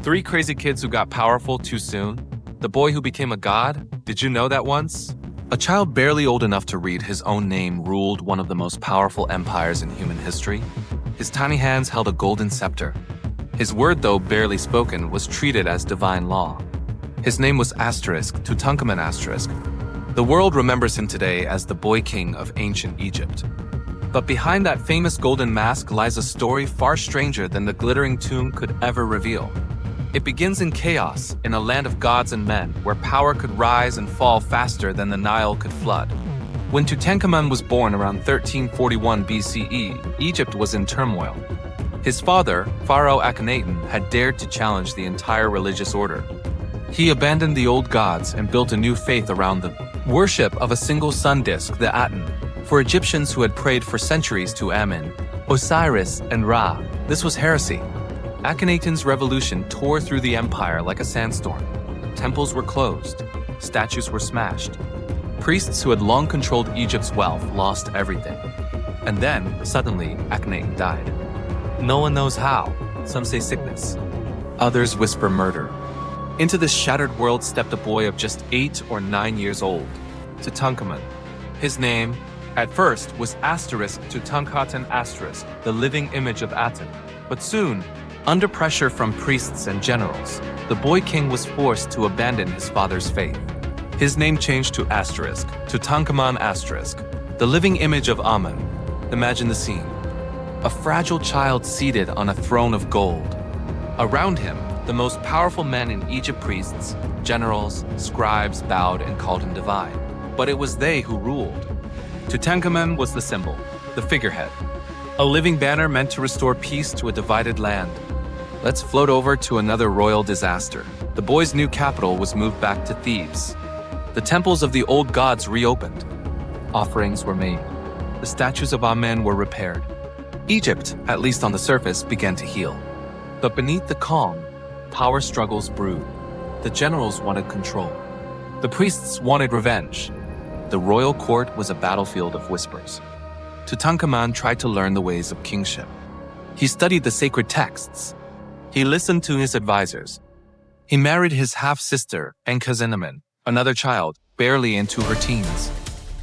Three crazy kids who got powerful too soon. The boy who became a god. Did you know that once? A child barely old enough to read his own name ruled one of the most powerful empires in human history. His tiny hands held a golden scepter. His word, though barely spoken, was treated as divine law. His name was Tutankhamun. The world remembers him today as the boy king of ancient Egypt. But behind that famous golden mask lies a story far stranger than the glittering tomb could ever reveal. It begins in chaos, in a land of gods and men, where power could rise and fall faster than the Nile could flood. When Tutankhamun was born around 1341 BCE, Egypt was in turmoil. His father, Pharaoh Akhenaten, had dared to challenge the entire religious order. He abandoned the old gods and built a new faith around the worship of a single sun disk, the Aten. For Egyptians who had prayed for centuries to Amun, Osiris, and Ra, this was heresy. Akhenaten's revolution tore through the empire like a sandstorm. Temples were closed, statues were smashed. Priests who had long controlled Egypt's wealth lost everything. And then, suddenly, Akhenaten died. No one knows how. Some say sickness. Others whisper murder. Into this shattered world stepped a boy of just 8 or 9 years old, Tutankhamun. His name, at first, was Tutankhaten*, the living image of Aten. But soon, under pressure from priests and generals, the boy king was forced to abandon his father's faith. His name changed to Tutankhamun*, the living image of Amun. Imagine the scene. A fragile child seated on a throne of gold. Around him, the most powerful men in Egypt, priests, generals, scribes, bowed and called him divine. But it was they who ruled. Tutankhamun was the symbol, the figurehead. A living banner meant to restore peace to a divided land. Let's float over to another royal disaster. The boy's new capital was moved back to Thebes. The temples of the old gods reopened. Offerings were made. The statues of Amen were repaired. Egypt, at least on the surface, began to heal. But beneath the calm, power struggles brewed. The generals wanted control. The priests wanted revenge. The royal court was a battlefield of whispers. Tutankhamun tried to learn the ways of kingship. He studied the sacred texts. He listened to his advisors. He married his half-sister, Enkhesenemen, another child, barely into her teens.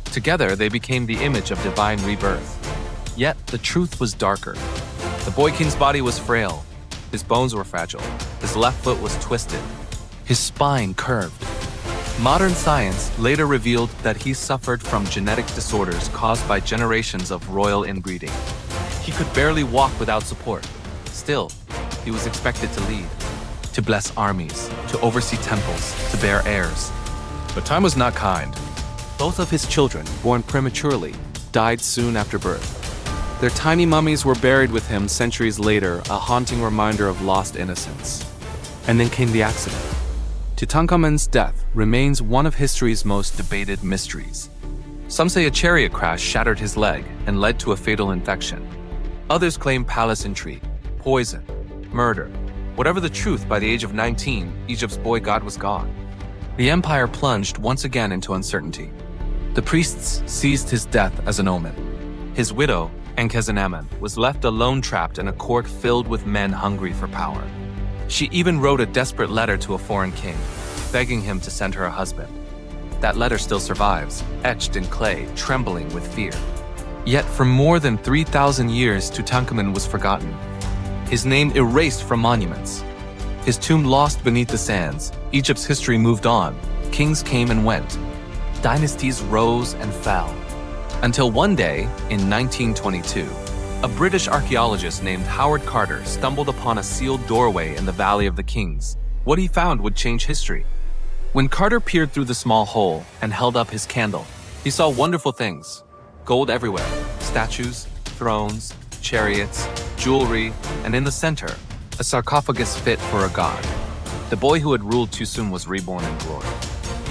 Together, they became the image of divine rebirth. Yet, the truth was darker. The boy king's body was frail. His bones were fragile. His left foot was twisted. His spine curved. Modern science later revealed that he suffered from genetic disorders caused by generations of royal inbreeding. He could barely walk without support. Still, he was expected to lead, to bless armies, to oversee temples, to bear heirs. But time was not kind. Both of his children, born prematurely, died soon after birth. Their tiny mummies were buried with him centuries later, a haunting reminder of lost innocence. And then came the accident. Tutankhamun's death remains one of history's most debated mysteries. Some say a chariot crash shattered his leg and led to a fatal infection. Others claim palace intrigue, poison, murder. Whatever the truth, by the age of 19, Egypt's boy god was gone. The empire plunged once again into uncertainty. The priests seized his death as an omen. His widow, Enkhesenemen, was left alone, trapped in a court filled with men hungry for power. She even wrote a desperate letter to a foreign king, begging him to send her a husband. That letter still survives, etched in clay, trembling with fear. Yet for more than 3,000 years, Tutankhamun was forgotten. His name erased from monuments. His tomb lost beneath the sands. Egypt's history moved on. Kings came and went. Dynasties rose and fell. Until one day, in 1922, a British archaeologist named Howard Carter stumbled upon a sealed doorway in the Valley of the Kings. What he found would change history. When Carter peered through the small hole and held up his candle, he saw wonderful things. Gold everywhere, statues, thrones, chariots, jewelry, and in the center, a sarcophagus fit for a god. The boy who had ruled too soon was reborn in glory.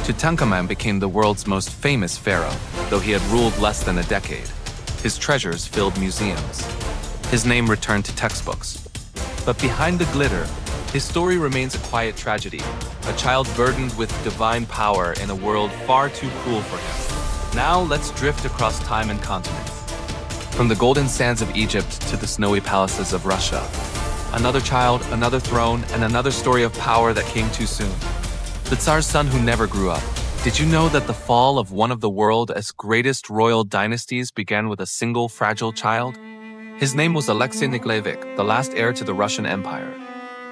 Tutankhamun became the world's most famous pharaoh, though he had ruled less than a decade. His treasures filled museums. His name returned to textbooks. But behind the glitter, his story remains a quiet tragedy, a child burdened with divine power in a world far too cruel for him. Now let's drift across time and continents. From the golden sands of Egypt to the snowy palaces of Russia, Another child, another throne, and another story of power that came too soon. The Tsar's son who never grew up. Did you know that the fall of one of the world's greatest royal dynasties began with a single fragile child? His name was Alexei Nikolaevich, the last heir to the Russian Empire.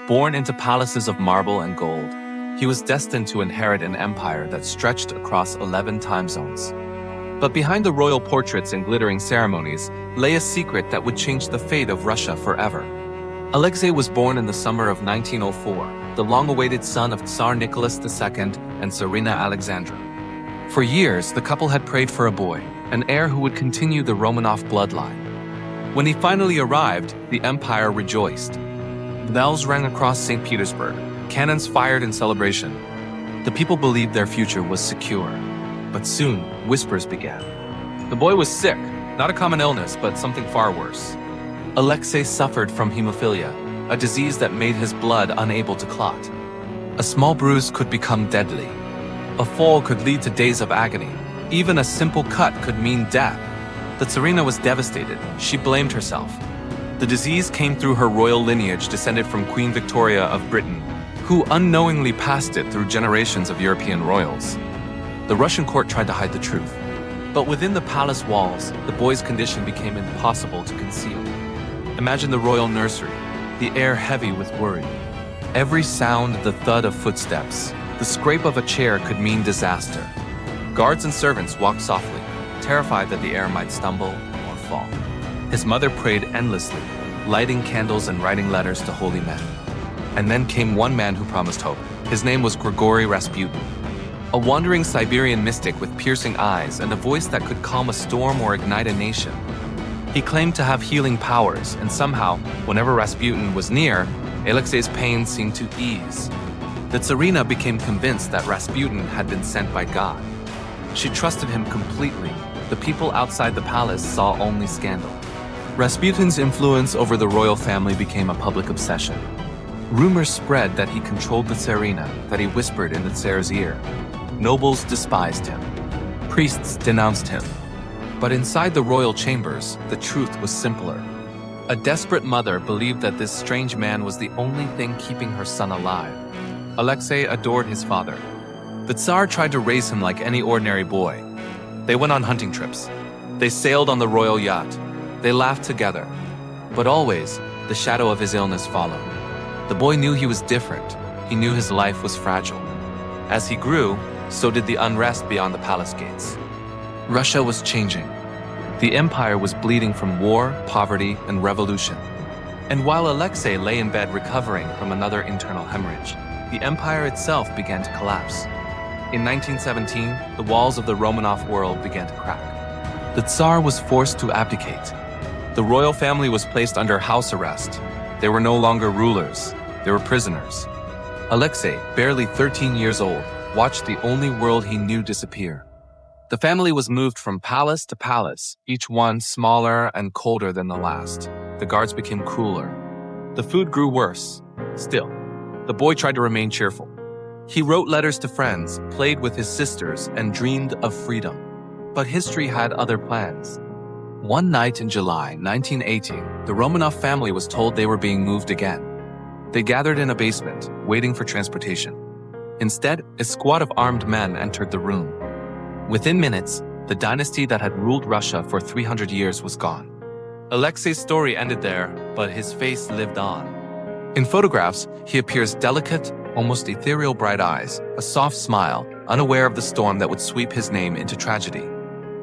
Born into palaces of marble and gold, he was destined to inherit an empire that stretched across 11 time zones. But behind the royal portraits and glittering ceremonies lay a secret that would change the fate of Russia forever. Alexei was born in the summer of 1904, the long-awaited son of Tsar Nicholas II and Tsarina Alexandra. For years, the couple had prayed for a boy, an heir who would continue the Romanov bloodline. When he finally arrived, the empire rejoiced. Bells rang across St. Petersburg, cannons fired in celebration. The people believed their future was secure. But soon, whispers began. The boy was sick, not a common illness, but something far worse. Alexei suffered from hemophilia, a disease that made his blood unable to clot. A small bruise could become deadly. A fall could lead to days of agony. Even a simple cut could mean death. The Tsarina was devastated. She blamed herself. The disease came through her royal lineage descended from Queen Victoria of Britain, who unknowingly passed it through generations of European royals. The Russian court tried to hide the truth. But within the palace walls, the boy's condition became impossible to conceal. Imagine the royal nursery, the air heavy with worry. Every sound, the thud of footsteps, the scrape of a chair could mean disaster. Guards and servants walked softly, terrified that the heir might stumble or fall. His mother prayed endlessly, lighting candles and writing letters to holy men. And then came one man who promised hope. His name was Grigory Rasputin, a wandering Siberian mystic with piercing eyes and a voice that could calm a storm or ignite a nation. He claimed to have healing powers, and somehow, whenever Rasputin was near, Alexei's pain seemed to ease. The Tsarina became convinced that Rasputin had been sent by God. She trusted him completely. The people outside the palace saw only scandal. Rasputin's influence over the royal family became a public obsession. Rumors spread that he controlled the Tsarina, that he whispered in the Tsar's ear. Nobles despised him. Priests denounced him. But inside the royal chambers, the truth was simpler. A desperate mother believed that this strange man was the only thing keeping her son alive. Alexei adored his father. The Tsar tried to raise him like any ordinary boy. They went on hunting trips. They sailed on the royal yacht. They laughed together. But always, the shadow of his illness followed. The boy knew he was different. He knew his life was fragile. As he grew, so did the unrest beyond the palace gates. Russia was changing. The empire was bleeding from war, poverty, and revolution. And while Alexei lay in bed recovering from another internal hemorrhage, the empire itself began to collapse. In 1917, the walls of the Romanov world began to crack. The Tsar was forced to abdicate. The royal family was placed under house arrest. They were no longer rulers. They were prisoners. Alexei, barely 13 years old, watched the only world he knew disappear. The family was moved from palace to palace, each one smaller and colder than the last. The guards became crueler. The food grew worse. Still, the boy tried to remain cheerful. He wrote letters to friends, played with his sisters, and dreamed of freedom. But history had other plans. One night in July 1918, the Romanov family was told they were being moved again. They gathered in a basement, waiting for transportation. Instead, a squad of armed men entered the room. Within minutes, the dynasty that had ruled Russia for 300 years was gone. Alexei's story ended there, but his face lived on. In photographs, he appears delicate, almost ethereal bright eyes, a soft smile, unaware of the storm that would sweep his name into tragedy.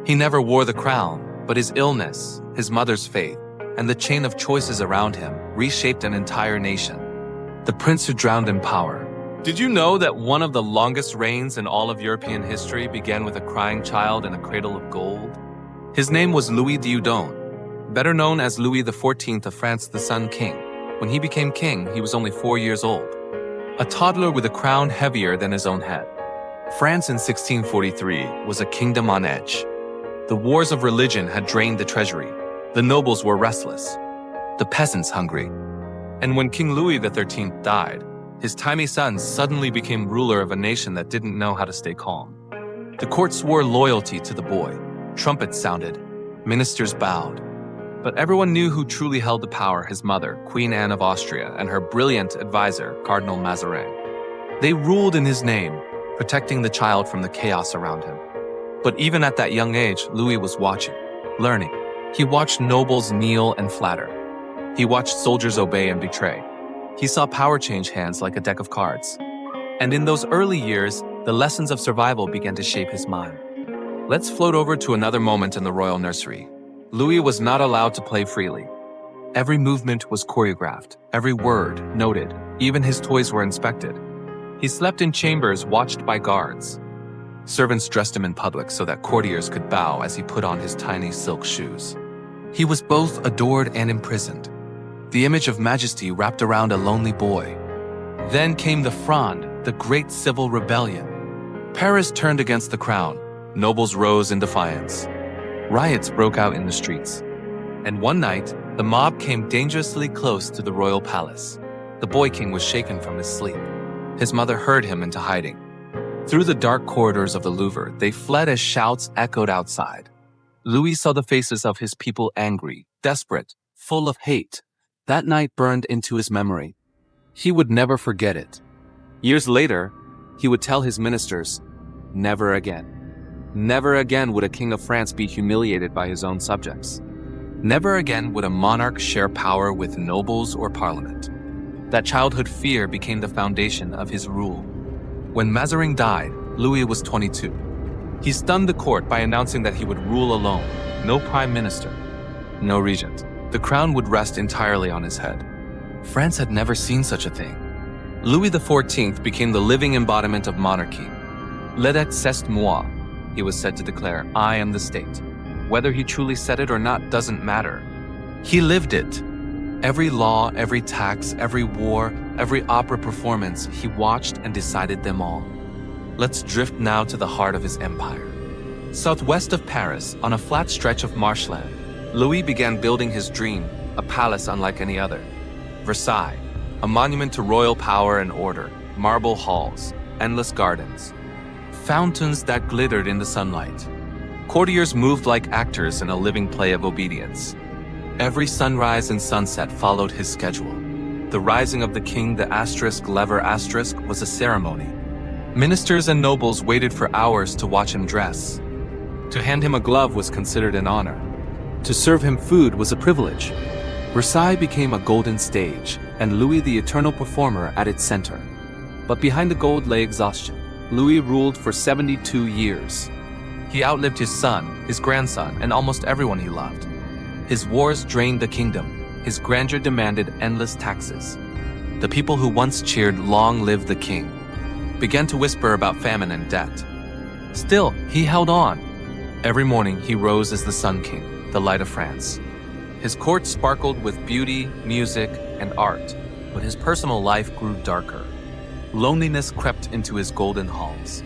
He never wore the crown, but his illness, his mother's faith, and the chain of choices around him reshaped an entire nation. The prince who drowned in power. Did you know that one of the longest reigns in all of European history began with a crying child in a cradle of gold? His name was Louis Dieudonné, better known as Louis XIV of France, the Sun King. When he became king, he was only 4 years old, a toddler with a crown heavier than his own head. France in 1643 was a kingdom on edge. The wars of religion had drained the treasury. The nobles were restless, the peasants hungry. And when King Louis XIII died, his tiny son suddenly became ruler of a nation that didn't know how to stay calm. The court swore loyalty to the boy. Trumpets sounded. Ministers bowed. But everyone knew who truly held the power: his mother, Queen Anne of Austria, and her brilliant advisor, Cardinal Mazarin. They ruled in his name, protecting the child from the chaos around him. But even at that young age, Louis was watching, learning. He watched nobles kneel and flatter. He watched soldiers obey and betray. He saw power change hands like a deck of cards. And in those early years, the lessons of survival began to shape his mind. Let's float over to another moment in the royal nursery. Louis was not allowed to play freely. Every movement was choreographed, every word noted, even his toys were inspected. He slept in chambers watched by guards. Servants dressed him in public so that courtiers could bow as he put on his tiny silk shoes. He was both adored and imprisoned, the image of majesty wrapped around a lonely boy. Then came the Fronde, the great civil rebellion. Paris turned against the crown. Nobles rose in defiance. Riots broke out in the streets. And one night, the mob came dangerously close to the royal palace. The boy king was shaken from his sleep. His mother hurried him into hiding. Through the dark corridors of the Louvre, they fled as shouts echoed outside. Louis saw the faces of his people angry, desperate, full of hate. That night burned into his memory. He would never forget it. Years later, he would tell his ministers, never again. Never again would a king of France be humiliated by his own subjects. Never again would a monarch share power with nobles or parliament. That childhood fear became the foundation of his rule. When Mazarin died, Louis was 22. He stunned the court by announcing that he would rule alone, no prime minister, no regent. The crown would rest entirely on his head. France had never seen such a thing. Louis XIV became the living embodiment of monarchy. L'état c'est moi, he was said to declare, I am the state. Whether he truly said it or not doesn't matter. He lived it. Every law, every tax, every war, every opera performance, he watched and decided them all. Let's drift now to the heart of his empire. Southwest of Paris, on a flat stretch of marshland, Louis began building his dream, a palace unlike any other. Versailles, a monument to royal power and order, marble halls, endless gardens, fountains that glittered in the sunlight. Courtiers moved like actors in a living play of obedience. Every sunrise and sunset followed his schedule. The rising of the king, the lever was a ceremony. Ministers and nobles waited for hours to watch him dress. To hand him a glove was considered an honor. To serve him food was a privilege. Versailles became a golden stage, and Louis the eternal performer at its center. But behind the gold lay exhaustion. Louis ruled for 72 years. He outlived his son, his grandson, and almost everyone he loved. His wars drained the kingdom. His grandeur demanded endless taxes. The people who once cheered "Long live the king" began to whisper about famine and debt. Still, he held on. Every morning he rose as the Sun King, the light of France. His court sparkled with beauty, music, and art, but his personal life grew darker. Loneliness crept into his golden halls.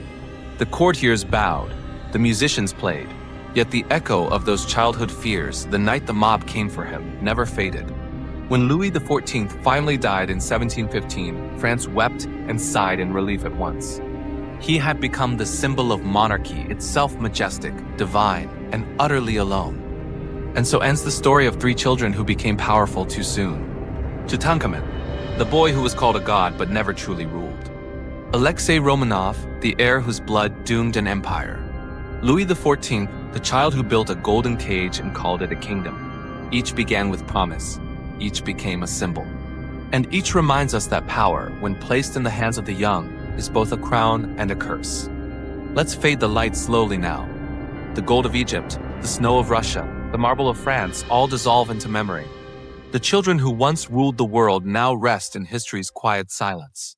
The courtiers bowed, the musicians played, yet the echo of those childhood fears, the night the mob came for him, never faded. When Louis XIV finally died in 1715, France wept and sighed in relief at once. He had become the symbol of monarchy, itself majestic, divine, and utterly alone. And so ends the story of three children who became powerful too soon. Tutankhamun, the boy who was called a god but never truly ruled. Alexei Romanov, the heir whose blood doomed an empire. Louis XIV, the child who built a golden cage and called it a kingdom. Each began with promise. Each became a symbol. And each reminds us that power, when placed in the hands of the young, is both a crown and a curse. Let's fade the light slowly now. The gold of Egypt, the snow of Russia, the marble of France all dissolve into memory. The children who once ruled the world now rest in history's quiet silence.